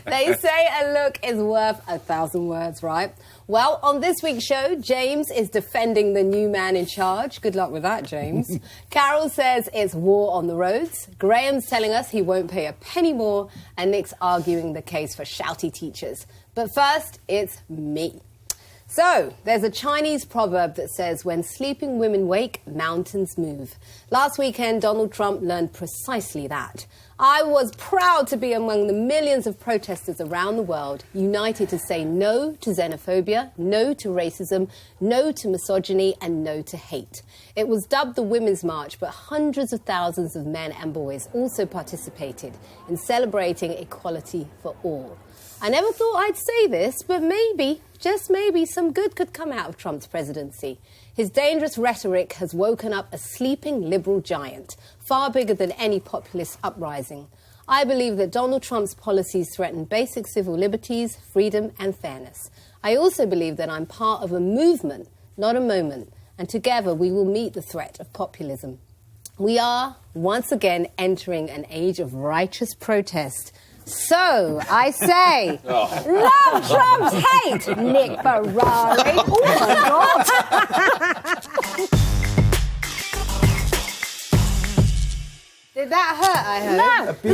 They say a look is worth 1,000 words, right? Well, on this week's show, James is defending the new man in charge. Good luck with that, James. Carol says it's war on the roads. Graham's telling us he won't pay a penny more. And Nick's arguing the case for shouty teachers. But first, it's me. So, there's a Chinese proverb that says, when sleeping women wake, mountains move. Last weekend, Donald Trump learned precisely that. I was proud to be among the millions of protesters around the world, united to say no to xenophobia, no to racism, no to misogyny, and no to hate. It was dubbed the Women's March, but hundreds of thousands of men and boys also participated in celebrating equality for all. I never thought I'd say this, but maybe, just maybe, some good could come out of Trump's presidency. His dangerous rhetoric has woken up a sleeping liberal giant, far bigger than any populist uprising. I believe that Donald Trump's policies threaten basic civil liberties, freedom and fairness. I also believe that I'm part of a movement, not a moment, and together we will meet the threat of populism. We are, once again, entering an age of righteous protest. So, I say, love Trump's hate, Nick Ferrari. Oh, my God. Did that hurt, I hope? No.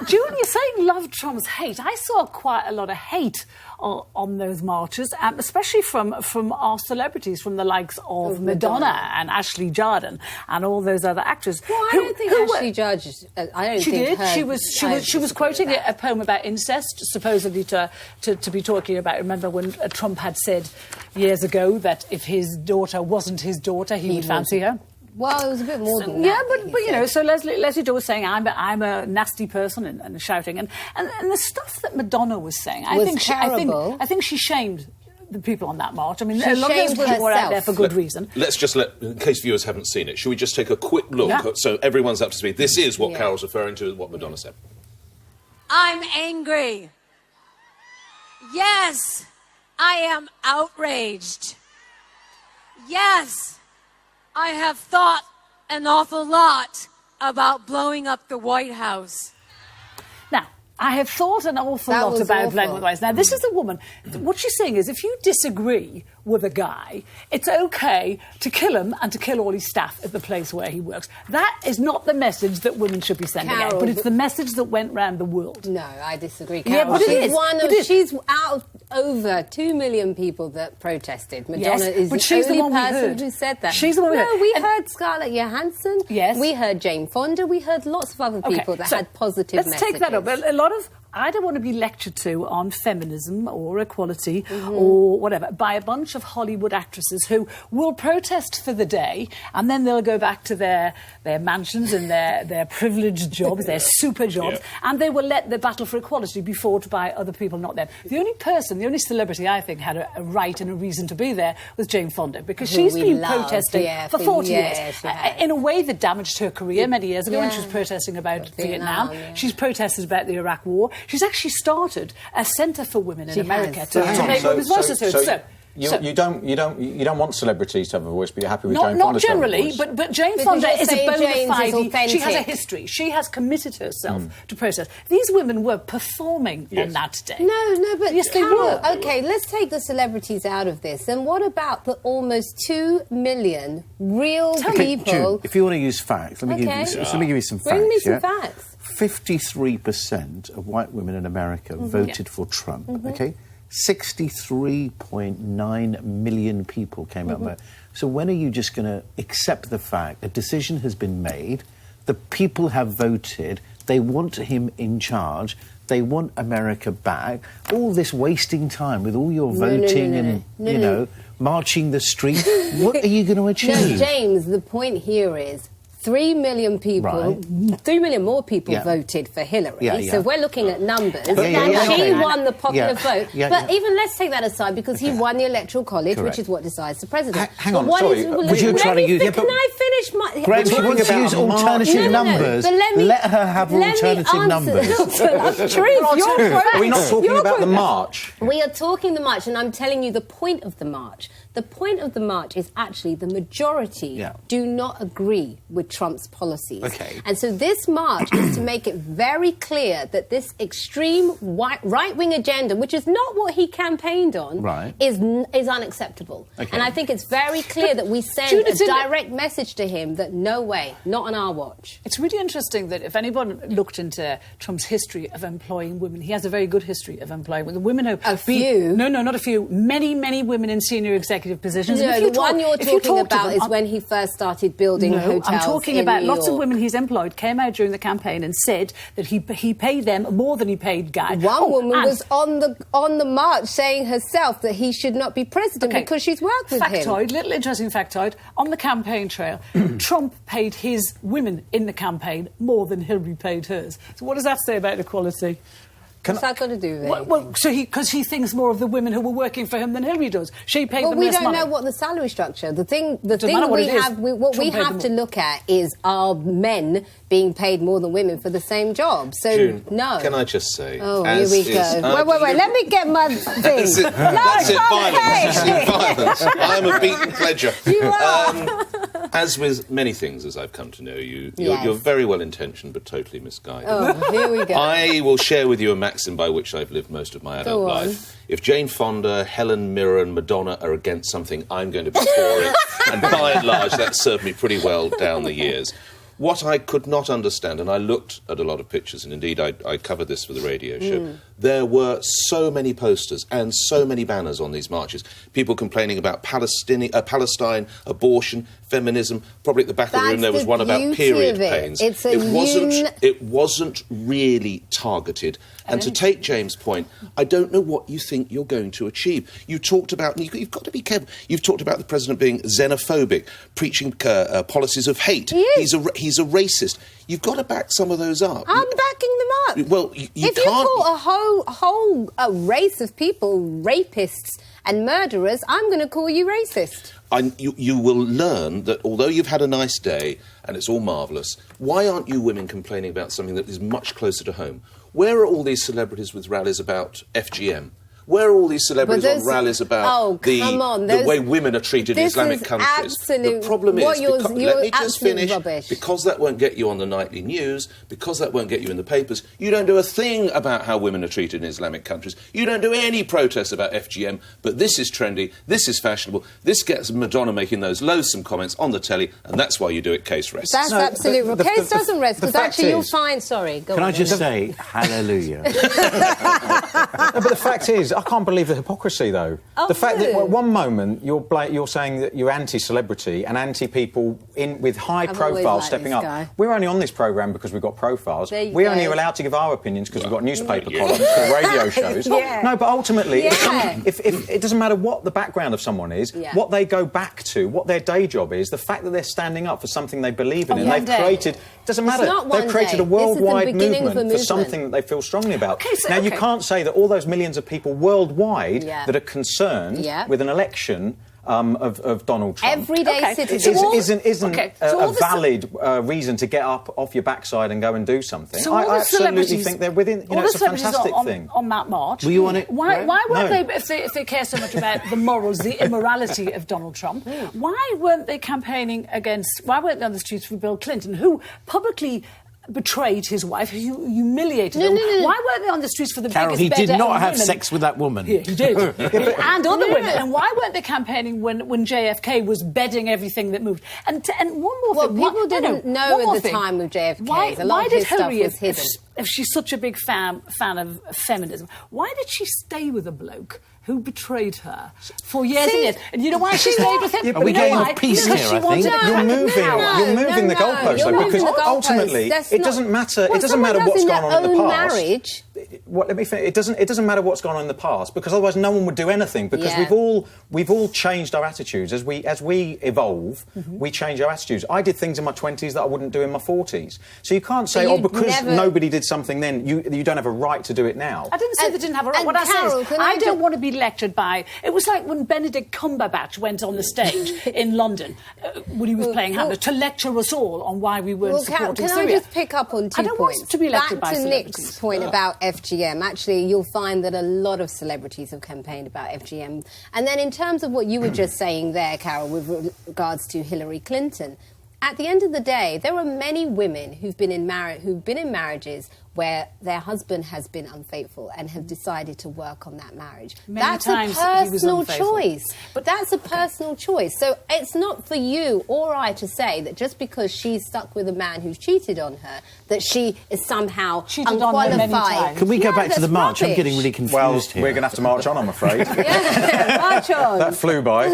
Julie, you're saying love Trump's hate. I saw quite a lot of hate on those marches, especially from our celebrities, from the likes of Madonna and Ashley Judd and all those other actors. Well, I don't think Ashley Judd. I don't she think did. She was quoting a poem about incest, supposedly to be talking about. Remember when Trump had said years ago that if his daughter wasn't his daughter, he would fancy her. Well, it was a bit more than that. Yeah, but you know, so Leslie Joe was saying, I'm a nasty person and shouting. And the stuff that Madonna was saying, I think she shamed the people on that march. I mean, a lot of those women were out there for good reason. Let's just in case viewers haven't seen it, should we just take a quick look so everyone's up to speed? This is what Carol's referring to, what Madonna said. I'm angry. Yes, I am outraged. Yes, I have thought an awful lot about blowing up the White House. Now, I have thought an awful lot about blowing up the White House. Now, this is a woman. What she's saying is if you disagree with a guy, it's okay to kill him and to kill all his staff at the place where he works. That is not the message that women should be sending out, but it's the message that went round the world. No, I disagree, Carol. Yeah, but she's out of over 2 million people that protested. Madonna is the only person who said that. She's the one we heard. No, we heard Scarlett Johansson. Yes. We heard Jane Fonda. We heard lots of other people that had positive messages. Let's take that up. A lot of... I don't want to be lectured to on feminism or equality or whatever by a bunch of Hollywood actresses who will protest for the day and then they'll go back to their mansions and their privileged jobs, their super jobs, and they will let the battle for equality be fought by other people, not them. The only celebrity I think had a right and a reason to be there was Jane Fonda, because she's been protesting for 40 years in a way that damaged her career many years ago when she was protesting about Vietnam. She's protested about the Iraq War. She's actually started a centre for women in America to make women's voices heard. You don't want celebrities to have a voice, but you're happy with Jane Fonda. Not generally, but Jane Fonda is a bona fide. She has a history. She has committed herself to protest. These women were performing on that day. No, but yes, Carol, they were. Okay, let's take the celebrities out of this. And what about the almost 2 million real people? June, if you want to use facts, let me give you some facts. Bring me some facts. 53% of white women in America voted for Trump, okay? 63.9 million people came out there. So when are you just going to accept the fact a decision has been made, the people have voted, they want him in charge, they want America back, all this wasting time with all your voting and, you know, marching the street, what are you going to achieve? No, James, the point here is 3 million people, 3 million more people voted for Hillary. So we're looking at numbers. She won the popular vote. But even let's take that aside, because he won the Electoral College, which is what decides the president. Hang on, sorry. Can I finish my... Graham, she wants to use alternative numbers. Let her have alternative numbers. That's true. Are we not talking about the march? We are talking the march, and I'm telling you the point of the march. The point of the march is actually the majority do not agree with Trump's policies. Okay. And so this march is to make it very clear that this extreme right-wing agenda, which is not what he campaigned on, Right. is unacceptable. Okay. And I think it's very clear that we send Judith, a direct message to him that no way, not on our watch. It's really interesting that if anyone looked into Trump's history of employing women, he has a very good history of employing women. The women who A few? No, not a few. Many, many women in senior executive positions. No, And if you the one you're if you talking talk to about them, is when he first started building hotels. I'm talking in about New lots of York. women he's employed came out during the campaign and said that he paid them more than he paid Guy. One woman and was on the march saying herself that he should not be president because she's worked with him. Little interesting factoid. On the campaign trail, Trump paid his women in the campaign more than Hillary paid hers. So what does that say about equality? What's that got to do with it? Well, so because he thinks more of the women who were working for him than Hillary does. She paid them we less don't money. know what the salary structure. The thing matter what we it is. have, what we Trump paid have them to look at is are men being paid more than women for the same job? So June, no. Can I just say? Oh, here we go. Wait. Let me get my thing. That's it. Violence. I am a beaten pledger. You are. As with many things, as I've come to know you, Yes. you're very well intentioned but totally misguided. Oh, here we go. I will share with you a maxim by which I've lived most of my adult Go on. life. If Jane Fonda, Helen Mirren, Madonna are against something, I'm going to be for it. And by and large, that's served me pretty well down the years. What I could not understand, and I looked at a lot of pictures, and indeed I covered this for the radio show, there were so many posters and so many banners on these marches. People complaining about Palestine, abortion, feminism. Probably at the back of the room there was one about period pains. It wasn't really targeted. And to take James' point, I don't know what you think you're going to achieve. You talked about, and you've got to be careful, you've talked about the president being xenophobic, preaching policies of hate. He is. He's a racist. You've got to back some of those up. I'm backing them up. Well, you if can't... you call a whole race of people rapists and murderers, I'm going to call you racist. You will learn that although you've had a nice day and it's all marvellous, why aren't you women complaining about something that is much closer to home? Where are all these celebrities with rallies about FGM? Where are all these celebrities on rallies about the way women are treated in Islamic countries? Absolute, the problem is, let me just finish, rubbish. because that won't get you on the nightly news, because that won't get you in the papers, you don't do a thing about how women are treated in Islamic countries. You don't do any protests about FGM, but this is trendy, this is fashionable, this gets Madonna making those loathsome comments on the telly, and that's why you do it. Case rest. That's absolute wrong. Case doesn't rest, because actually you'll find... Sorry, go on. Can I just say, hallelujah? No, but the fact is, I can't believe the hypocrisy, though. Oh, the fact that really? at one moment you're saying that you're anti-celebrity and anti-people with high I've always profile liked stepping this up. guy. We're only on this programme because we've got profiles. There you We're go. only allowed to give our opinions because we've got newspaper columns or radio shows. Yeah. No, but ultimately, Yeah. if it doesn't matter what the background of someone is, what they go back to, what their day job is, the fact that they're standing up for something they believe in, and one they've day. created... Doesn't matter. not one They've created day. a worldwide This is the beginning of a movement for movement. something that they feel strongly about. Okay, You can't say that all those millions of people worldwide that are concerned with an election of Donald Trump. Everyday citizens. Isn't a valid reason to get up off your backside and go and do something. So I all the absolutely celebrities- think they're within. all the It's a celebrities fantastic on, thing. on that march. Were you on it? Why weren't No. they, if they care so much about the morals, the immorality of Donald Trump, why weren't they campaigning against... Why weren't they on the streets for Bill Clinton, who publicly betrayed his wife, who humiliated her? Why weren't they on the streets for the Carol, biggest he did bedder not of have women? sex with that woman. Yeah, he did. And other women. And why weren't they campaigning when JFK was bedding everything that moved? And one more Well, thing. people didn't know one at more the thing. time of JFK. Why A lot of did his stuff Hillary, was hidden. if she's such a big fan of feminism, why did she stay with a bloke who betrayed her for years and years? And you know why she stayed with him? Are we You know getting why? off piece Because here, she I wanted think? to You're have moving. power. You're moving the goalposts, you're though, moving because the goalposts. ultimately That's it not- doesn't matter. What It doesn't someone matter does what's in gone their on in the own past. marriage. Let me finish. It doesn't matter what's gone on in the past, because otherwise no one would do anything. Because we've all changed our attitudes as we evolve. We change our attitudes. I did things in my 20s that I wouldn't do in my 40s. So you can't say, you because nobody did something then, you don't have a right to do it now. I didn't say they didn't have a right. and What I said Carol, is, can I I don't ju- want to be lectured by... It was like when Benedict Cumberbatch went on the stage in London when he was playing Hamlet to lecture us all on why we weren't supporting can Syria. I just pick up on two I don't points? want to be lectured Back by to celebrities. Nick's point about FGM. Actually, you'll find that a lot of celebrities have campaigned about FGM. And then in terms of what you were just saying there, Carol, with regards to Hillary Clinton, at the end of the day, there are many women who've been in marriages where their husband has been unfaithful and have decided to work on that marriage. That's a personal choice. But that's a personal choice. So it's not for you or I to say that just because she's stuck with a man who's cheated on her, that she is somehow unqualified. Can we go back to the march? Rubbish. I'm getting really confused Well, here. we're going to have to march on, I'm afraid. Yeah, march on. That flew by.